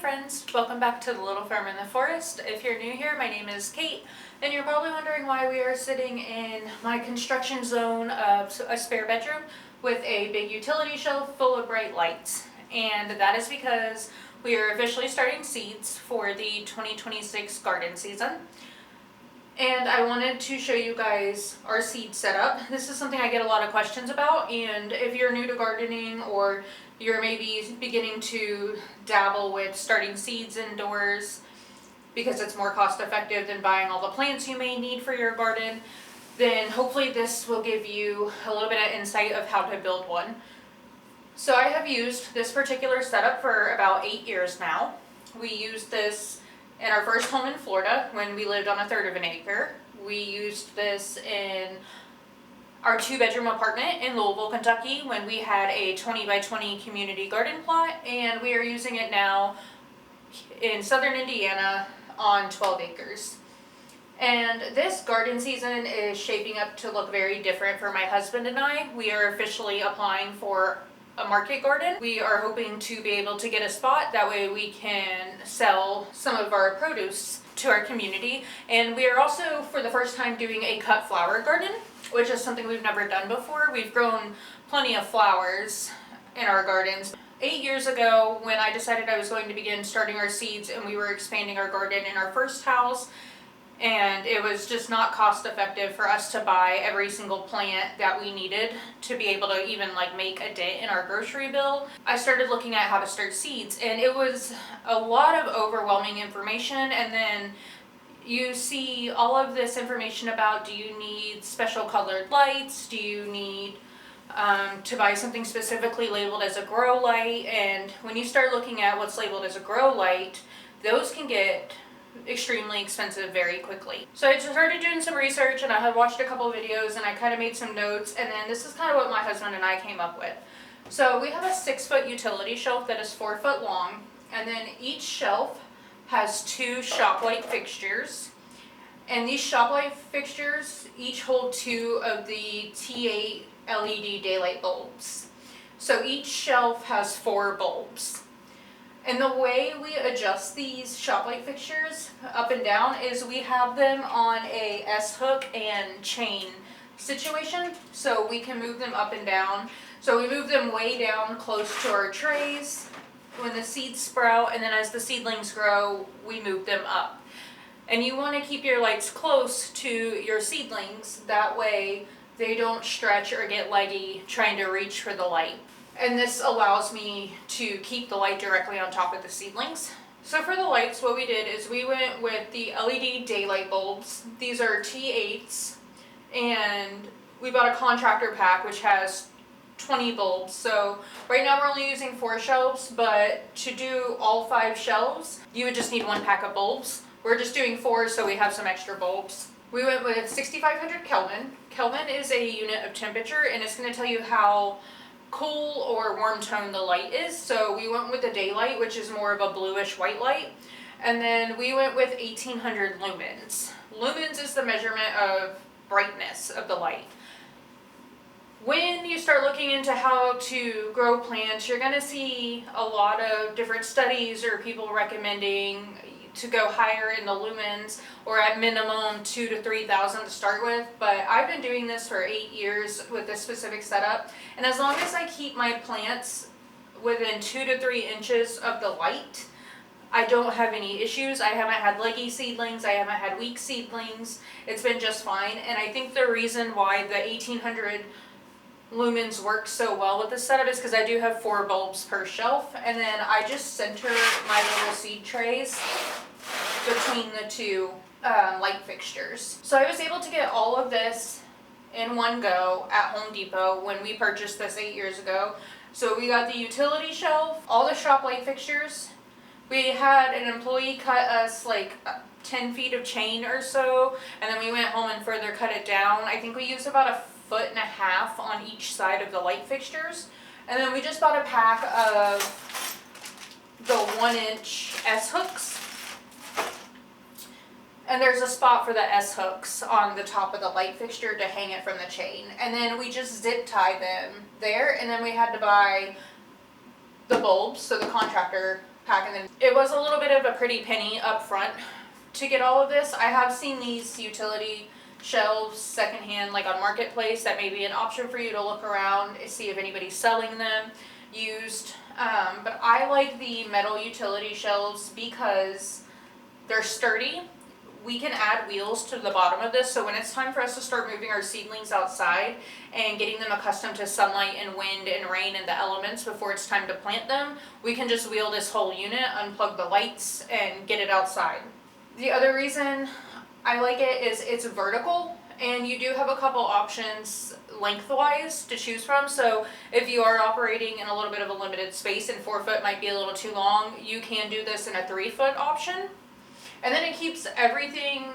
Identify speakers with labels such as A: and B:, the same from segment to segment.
A: friends, welcome back to the Little Farm in the Forest. If you're new here, my name is Kate, and you're probably wondering why we are sitting in my construction zone of a spare bedroom with a big utility shelf full of bright lights. And that is because we are officially starting seeds for the 2026 garden season. And I wanted to show you guys our seed setup. This is something I get a lot of questions about, and if you're new to gardening or you're maybe beginning to dabble with starting seeds indoors because it's more cost effective than buying all the plants you may need for your garden, then hopefully this will give you a little bit of insight of how to build one. So I have used this particular setup for about 8 years now. We used this in our first home in Florida when we lived on a third of an acre. We used this in our 2-bedroom apartment in Louisville, Kentucky when we had a 20 by 20 community garden plot, and we are using it now in southern Indiana on 12 acres. And this garden season is shaping up to look very different for my husband and I. We are officially applying for a market garden. We are hoping to be able to get a spot, that way we can sell some of our produce to our community. And we are also for the first time doing a cut flower garden, which is something we've never done before. We've grown plenty of flowers in our gardens. 8 years ago, when I decided I was going to begin starting our seeds and we were expanding our garden in our first house, and it was just not cost effective for us to buy every single plant that we needed to be able to even make a dent in our grocery bill, I started looking at how to start seeds, and it was a lot of overwhelming information. And then you see all of this information about, do you need special colored lights, do you need to buy something specifically labeled as a grow light, and when you start looking at what's labeled as a grow light, those can get extremely expensive very quickly. So I just started doing some research, and I had watched a couple of videos, and I kind of made some notes, and then this is kind of what my husband and I came up with. So we have a 6-foot utility shelf that is 4 foot long, and then each shelf has 2 shop light fixtures, and these shop light fixtures each hold 2 of the T8 LED daylight bulbs. So each shelf has 4 bulbs. And the way we adjust these shop light fixtures up and down is we have them on a S-hook and chain situation, so we can move them up and down. So we move them way down close to our trays when the seeds sprout, and then as the seedlings grow, we move them up. And you want to keep your lights close to your seedlings, that way they don't stretch or get leggy trying to reach for the light. And this allows me to keep the light directly on top of the seedlings. So for the lights, what we did is we went with the LED daylight bulbs. These are T8s, and we bought a contractor pack which has 20 bulbs. So right now we're only using 4 shelves, but to do all 5 shelves, you would just need 1 pack of bulbs. We're just doing 4, so we have some extra bulbs. We went with 6500 Kelvin. Kelvin is a unit of temperature, and it's going to tell you how cool or warm tone the light is. So we went with the daylight, which is more of a bluish white light, and then we went with 1800 lumens. Lumens is the measurement of brightness of the light. When you start looking into how to grow plants, you're going to see a lot of different studies or people recommending to go higher in the lumens, or at minimum 2,000 to 3,000 to start with. But I've been doing this for 8 years with this specific setup, and as long as I keep my plants within 2 to 3 inches of the light, I don't have any issues. I haven't had leggy seedlings, I haven't had weak seedlings. It's been just fine. And I think the reason why the 1800 lumens work so well with this setup is because I do have 4 bulbs per shelf, and then I just center my little seed trays between the 2 light fixtures. So I was able to get all of this in one go at Home Depot when we purchased this 8 years ago. So we got the utility shelf, all the shop light fixtures. We had an employee cut us 10 feet of chain or so, and then we went home and further cut it down. I think we used about 1.5 feet on each side of the light fixtures. And then we just bought a pack of the 1-inch S-hooks. And there's a spot for the S-hooks on the top of the light fixture to hang it from the chain. And then we just zip tie them there, and then we had to buy the bulbs, so the contractor packing them. It was a little bit of a pretty penny up front to get all of this. I have seen these utility shelves secondhand, like on Marketplace. That may be an option for you to look around and see if anybody's selling them used. But I like the metal utility shelves because they're sturdy. We can add wheels to the bottom of this, so when it's time for us to start moving our seedlings outside and getting them accustomed to sunlight and wind and rain and the elements before it's time to plant them, we can just wheel this whole unit, unplug the lights, and get it outside. The other reason I like it is it's vertical, and you do have a couple options lengthwise to choose from. So if you are operating in a little bit of a limited space and 4 foot might be a little too long, you can do this in a 3 foot option. And then it keeps everything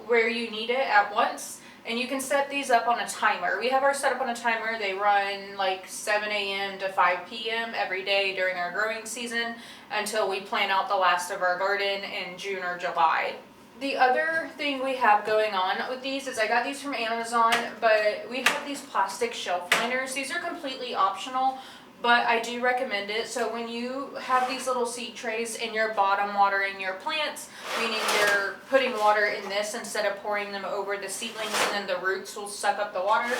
A: where you need it at once. And you can set these up on a timer. We have ours set up on a timer. They run like 7 a.m. to 5 p.m. every day during our growing season until we plant out the last of our garden in June or July. The other thing we have going on with these is I got these from Amazon, but we have these plastic shelf liners. These are completely optional, but I do recommend it. So when you have these little seed trays and you're bottom watering your plants, meaning you're putting water in this instead of pouring them over the seedlings and then the roots will suck up the water.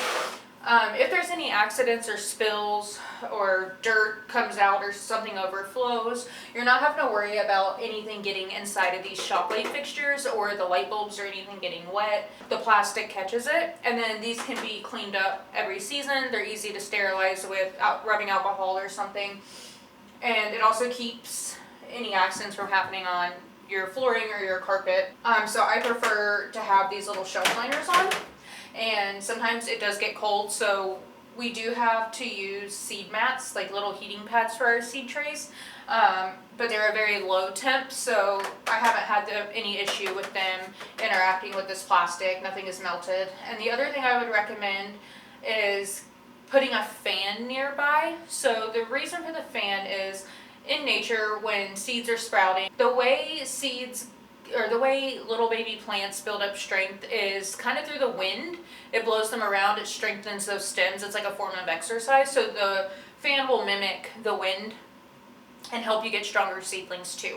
A: If there's any accidents or spills or dirt comes out or something overflows, you're not having to worry about anything getting inside of these shop light fixtures or the light bulbs or anything getting wet. The plastic catches it, and then these can be cleaned up every season. They're easy to sterilize with rubbing alcohol or something, and it also keeps any accidents from happening on your flooring or your carpet. So I prefer to have these little shelf liners on. And sometimes it does get cold, so we do have to use seed mats, like little heating pads for our seed trays, but they're a very low temp, so I haven't had any issue with them interacting with this plastic. Nothing is melted. And the other thing I would recommend is putting a fan nearby. So the reason for the fan is in nature, when seeds are sprouting, the way little baby plants build up strength is kind of through the wind. It blows them around, it strengthens those stems. It's like a form of exercise. So the fan will mimic the wind and help you get stronger seedlings too.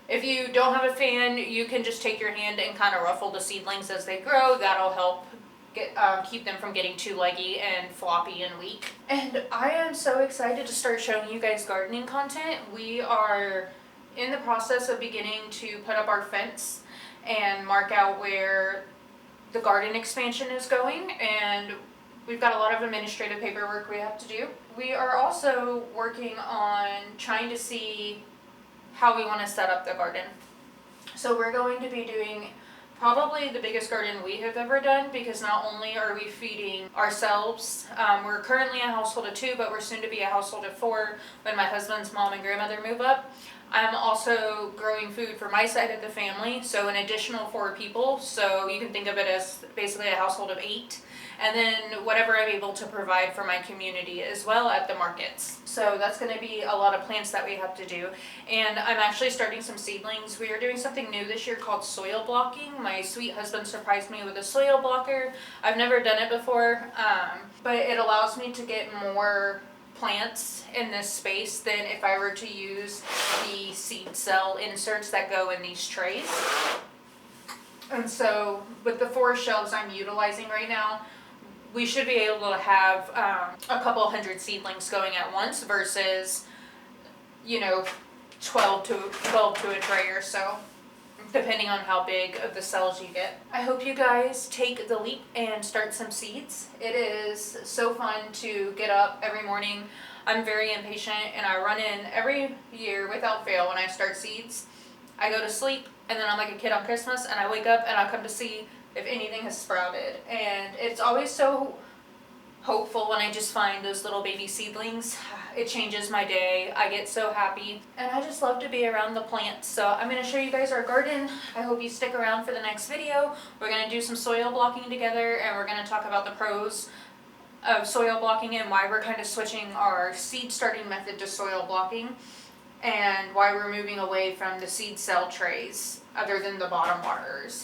A: If you don't have a fan, you can just take your hand and kind of ruffle the seedlings as they grow. That'll help keep them from getting too leggy and floppy and weak. And I am so excited to start showing you guys gardening content. We are in the process of beginning to put up our fence and mark out where the garden expansion is going, and we've got a lot of administrative paperwork we have to do. We are also working on trying to see how we want to set up the garden. So we're going to be doing probably the biggest garden we have ever done, because not only are we feeding ourselves, we're currently a household of 2, but we're soon to be a household of 4 when my husband's mom and grandmother move up. I'm also growing food for my side of the family, so an additional 4 people. So you can think of it as basically a household of 8. And then whatever I'm able to provide for my community as well at the markets. So that's going to be a lot of plants that we have to do. And I'm actually starting some seedlings. We are doing something new this year called soil blocking. My sweet husband surprised me with a soil blocker. I've never done it before, but it allows me to get more plants in this space than if I were to use the seed cell inserts that go in these trays. And so with the 4 shelves I'm utilizing right now, we should be able to have a couple hundred seedlings going at once versus, 12 to a tray or so, depending on how big of the cells you get. I hope you guys take the leap and start some seeds. It is so fun to get up every morning. I'm very impatient, and I run in every year without fail when I start seeds. I go to sleep, and then I'm like a kid on Christmas, and I wake up and I come to see if anything has sprouted. And it's always so hopeful when I just find those little baby seedlings. It changes my day. I get so happy, and I just love to be around the plants. So I'm going to show you guys our garden. I hope you stick around for the next video. We're going to do some soil blocking together, and we're going to talk about the pros of soil blocking and why we're kind of switching our seed starting method to soil blocking, and why we're moving away from the seed cell trays other than the bottom waterers.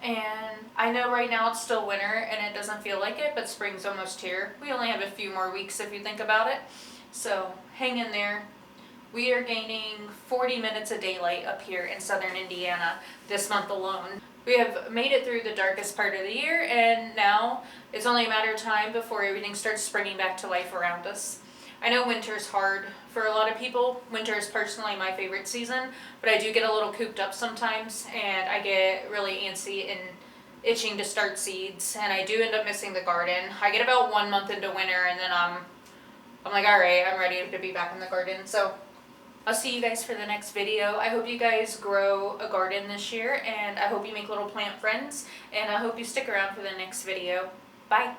A: And I know right now it's still winter and it doesn't feel like it, but spring's almost here. We only have a few more weeks if you think about it. So hang in there. We are gaining 40 minutes of daylight up here in southern Indiana this month alone. We have made it through the darkest part of the year, and now it's only a matter of time before everything starts springing back to life around us. I know winter's hard for a lot of people. Winter is personally my favorite season, but I do get a little cooped up sometimes, and I get really antsy and itching to start seeds, and I do end up missing the garden. I get about 1 month into winter, and then I'm like, all right, I'm ready to be back in the garden. So I'll see you guys for the next video. I hope you guys grow a garden this year, and I hope you make little plant friends, and I hope you stick around for the next video. Bye.